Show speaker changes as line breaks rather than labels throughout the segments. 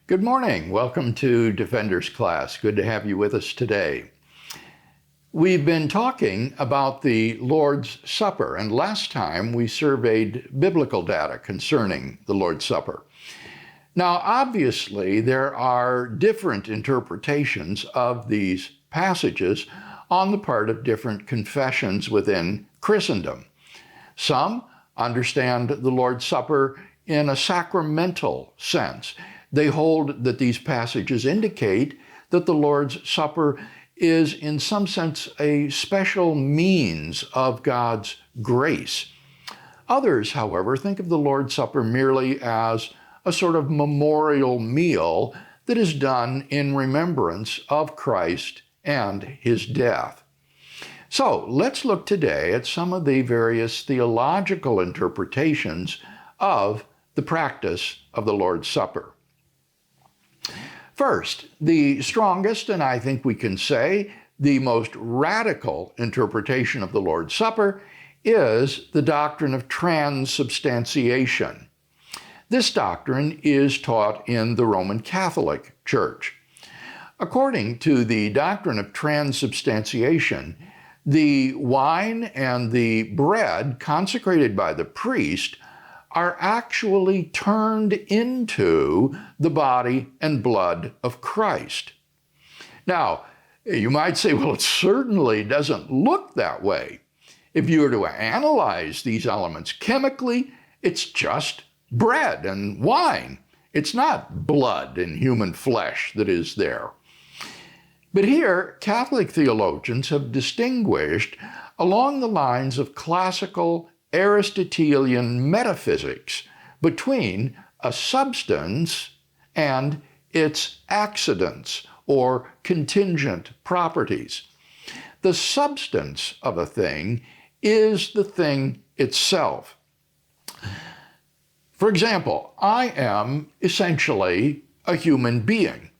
Good morning. Welcome to Defender's Class. Good to have you with us today. We've been talking about the Lord's Supper, and last time we surveyed biblical data concerning the Lord's Supper. Now, obviously, there are different interpretations of these passages on the part of different confessions within Christendom. Some understand the Lord's Supper in a sacramental sense. They hold that these passages indicate that the Lord's Supper is in some sense a special means of God's grace. Others, however, think of the Lord's Supper merely as a sort of memorial meal that is done in remembrance of Christ and his death. So let's look today at some of the various theological interpretations of the practice of the Lord's Supper. First, the strongest, and I think we can say the most radical interpretation of the Lord's Supper is the doctrine of Transubstantiation. This doctrine is taught in the Roman Catholic Church. According to the doctrine of Transubstantiation, the wine and the bread consecrated by the priest are actually turned into the body and blood of Christ. Now, you might say, well, it certainly doesn't look that way. If you were to analyze these elements chemically, it's just bread and wine. It's not blood and human flesh that is there. But here, Catholic theologians have distinguished along the lines of classical Aristotelian metaphysics between a substance and its accidents or contingent properties. The substance of a thing is the thing itself. For example, I am essentially a human being,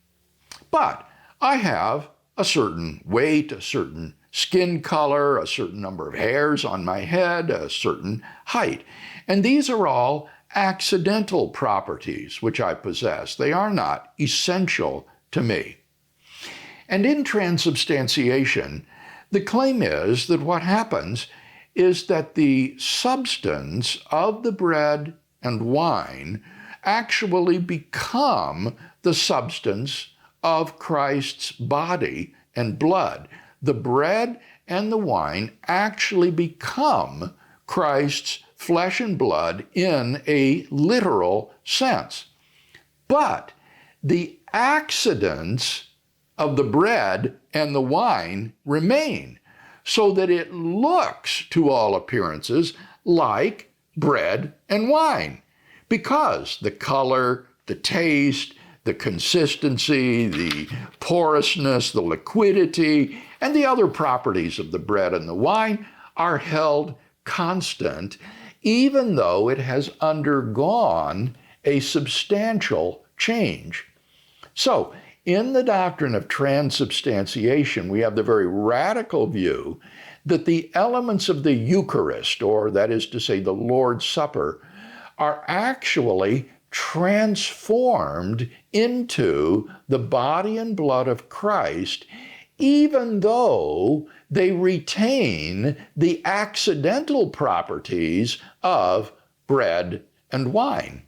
but I have a certain weight, a certain skin color, a certain number of hairs on my head, a certain height. And these are all accidental properties which I possess. They are not essential to me. And in transubstantiation, the claim is that what happens is that the substance of the bread and wine actually become the substance of Christ's body and blood. The bread and the wine actually become Christ's flesh and blood in a literal sense. But the accidents of the bread and the wine remain, so that it looks, to all appearances, like bread and wine, because the color, the taste, the consistency, the porousness, the liquidity, and the other properties of the bread and the wine are held constant, even though it has undergone a substantial change. So, in the doctrine of transubstantiation, we have the very radical view that the elements of the Eucharist, or that is to say the Lord's Supper, are actually transformed into the body and blood of Christ, even though they retain the accidental properties of bread and wine.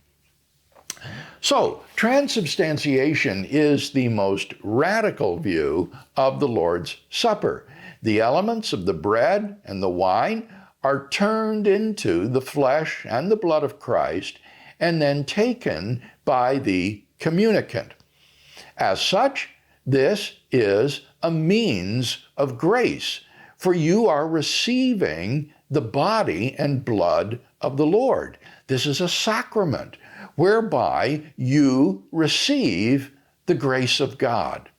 So, transubstantiation is the most radical view of the Lord's Supper. The elements of the bread and the wine are turned into the flesh and the blood of Christ and then taken by the communicant. As such, this is a means of grace, for you are receiving the body and blood of the Lord. This is a sacrament whereby you receive the grace of God.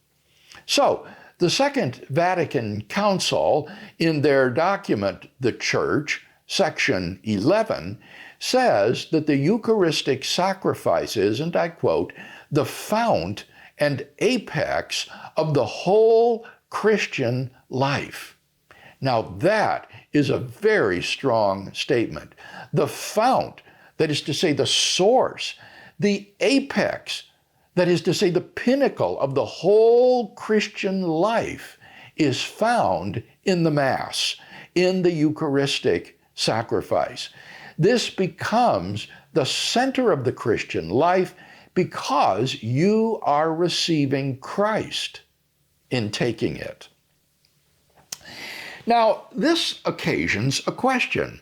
So, the Second Vatican Council, in their document, The Church, section 11, says that the Eucharistic sacrifice is, and I quote, the fount and apex of the whole Christian life. Now that is a very strong statement. The fount, that is to say the source, the apex, That is to say, the pinnacle of the whole Christian life is found in the Mass, in the Eucharistic sacrifice. This becomes the center of the Christian life because you are receiving Christ in taking it. Now, this occasions a question.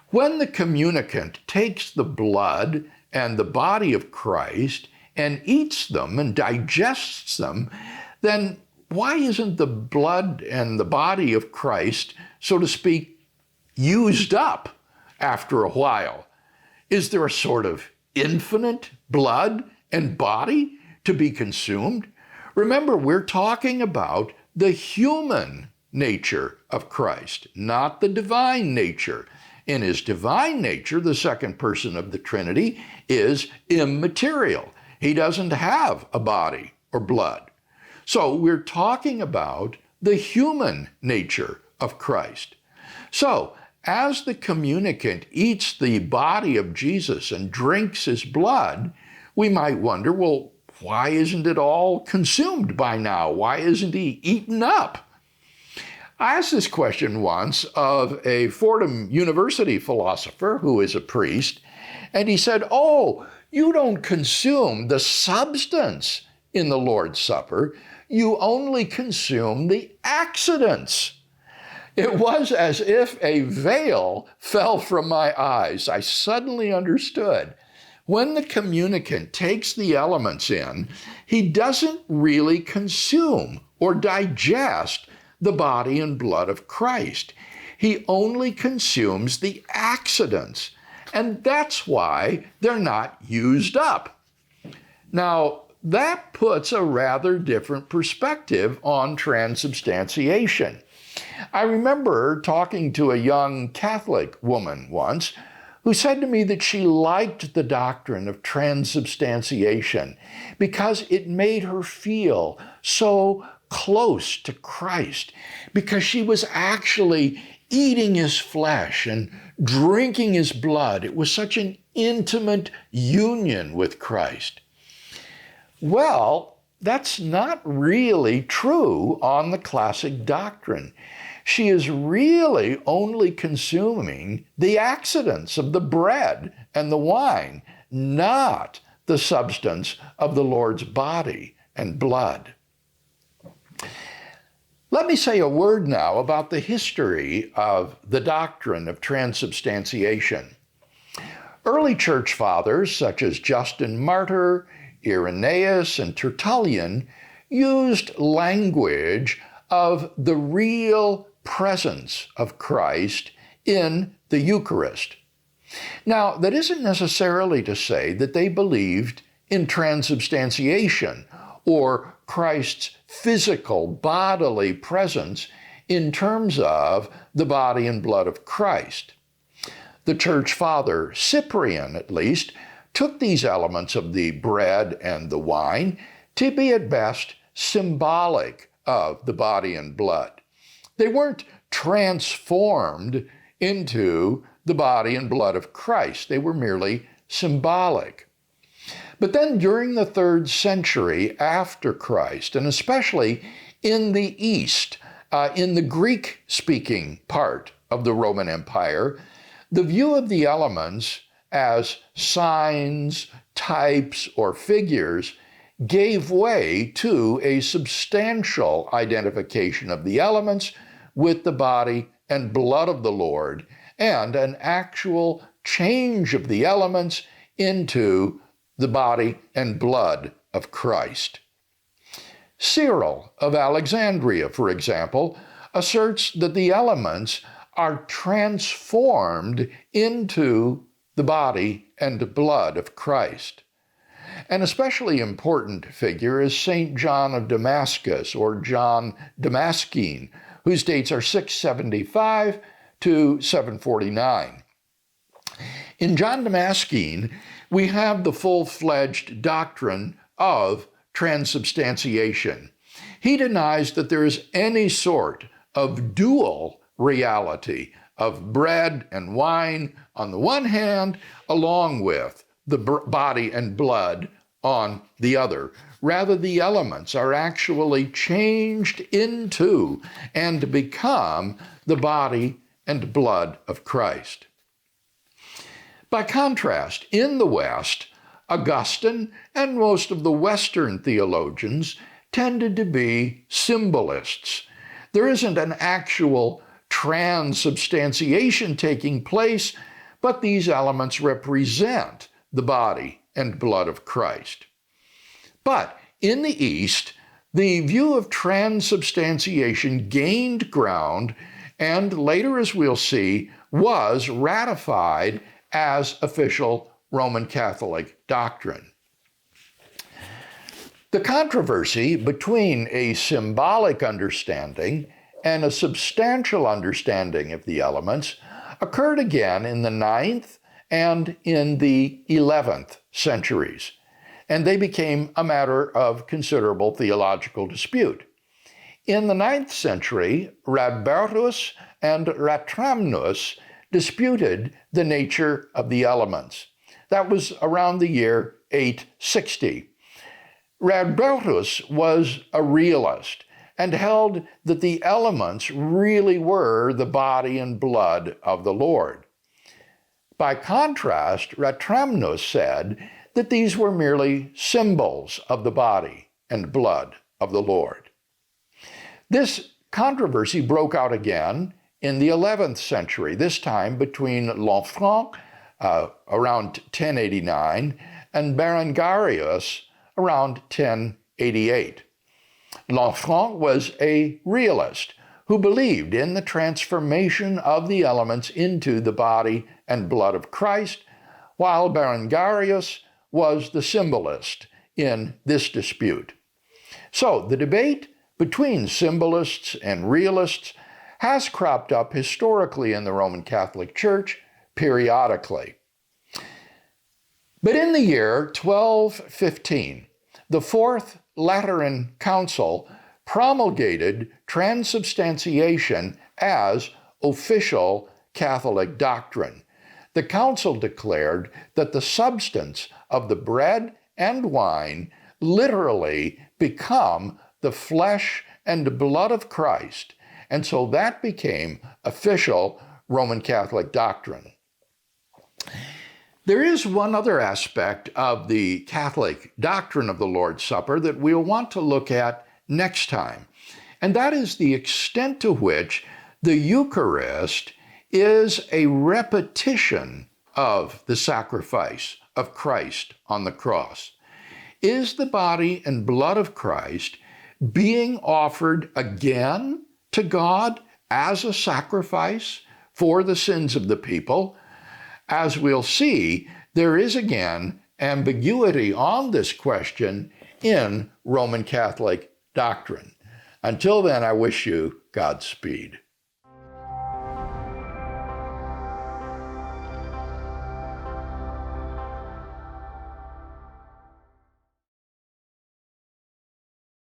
When the communicant takes the blood and the body of Christ and eats them and digests them, then why isn't the blood and the body of Christ, so to speak, used up after a while? Is there a sort of infinite blood and body to be consumed? Remember, we're talking about the human nature of Christ, not the divine nature. In his divine nature, the second person of the Trinity is immaterial. He doesn't have a body or blood. So we're talking about the human nature of Christ. So as the communicant eats the body of Jesus and drinks his blood, we might wonder, well, why isn't it all consumed by now? Why isn't he eaten up? I asked this question once of a Fordham University philosopher who is a priest, and he said, "Oh, you don't consume the substance in the Lord's Supper, you only consume the accidents." It was as if a veil fell from my eyes. I suddenly understood. When the communicant takes the elements in, he doesn't really consume or digest the body and blood of Christ. He only consumes the accidents, and that's why they're not used up. Now, that puts a rather different perspective on transubstantiation. I remember talking to a young Catholic woman once who said to me that she liked the doctrine of transubstantiation because it made her feel so close to Christ, because she was actually eating his flesh and drinking his blood. It was such an intimate union with Christ. Well, that's not really true on the classic doctrine. She is really only consuming the accidents of the bread and the wine, not the substance of the Lord's body and blood. Let me say a word now about the history of the doctrine of transubstantiation. Early church fathers such as Justin Martyr, Irenaeus, and Tertullian used language of the real presence of Christ in the Eucharist. Now, that isn't necessarily to say that they believed in transubstantiation or Christ's physical bodily presence in terms of the body and blood of Christ. The church father, Cyprian at least, took these elements of the bread and the wine to be at best symbolic of the body and blood. They weren't transformed into the body and blood of Christ. They were merely symbolic. But then during the 3rd century after Christ, and especially in the East, in the Greek-speaking part of the Roman Empire, the view of the elements as signs, types, or figures gave way to a substantial identification of the elements with the body and blood of the Lord, and an actual change of the elements into the body and blood of Christ. Cyril of Alexandria, for example, asserts that the elements are transformed into the body and blood of Christ. An especially important figure is St. John of Damascus, or John Damascene, whose dates are 675 to 749. In John Damascene, we have the full-fledged doctrine of transubstantiation. He denies that there is any sort of dual reality of bread and wine on the one hand, along with the body and blood on the other. Rather, the elements are actually changed into and become the body and blood of Christ. By contrast, in the West, Augustine and most of the Western theologians tended to be symbolists. There isn't an actual transubstantiation taking place, but these elements represent the body and blood of Christ. But in the East, the view of transubstantiation gained ground and later, as we'll see, was ratified as official Roman Catholic doctrine. The controversy between a symbolic understanding and a substantial understanding of the elements occurred again in the 9th and in the 11th centuries, and they became a matter of considerable theological dispute. In the 9th century, Radbertus and Ratramnus disputed the nature of the elements. That was around the year 860. Radbertus was a realist and held that the elements really were the body and blood of the Lord. By contrast, Ratramnus said that these were merely symbols of the body and blood of the Lord. This controversy broke out again in the 11th century, this time between Lanfranc, around 1089, and Berengarius, around 1088. Lanfranc was a realist who believed in the transformation of the elements into the body and blood of Christ, while Berengarius was the symbolist in this dispute. So the debate between symbolists and realists has cropped up historically in the Roman Catholic Church periodically. But in the year 1215, the Fourth Lateran Council promulgated transubstantiation as official Catholic doctrine. The council declared that the substance of the bread and wine literally become the flesh and blood of Christ, and so that became official Roman Catholic doctrine. There is one other aspect of the Catholic doctrine of the Lord's Supper that we'll want to look at next time, and that is the extent to which the Eucharist is a repetition of the sacrifice of Christ on the cross. Is the body and blood of Christ being offered again to God as a sacrifice for the sins of the people? As we'll see, there is again ambiguity on this question in Roman Catholic doctrine. Until then, I wish you Godspeed.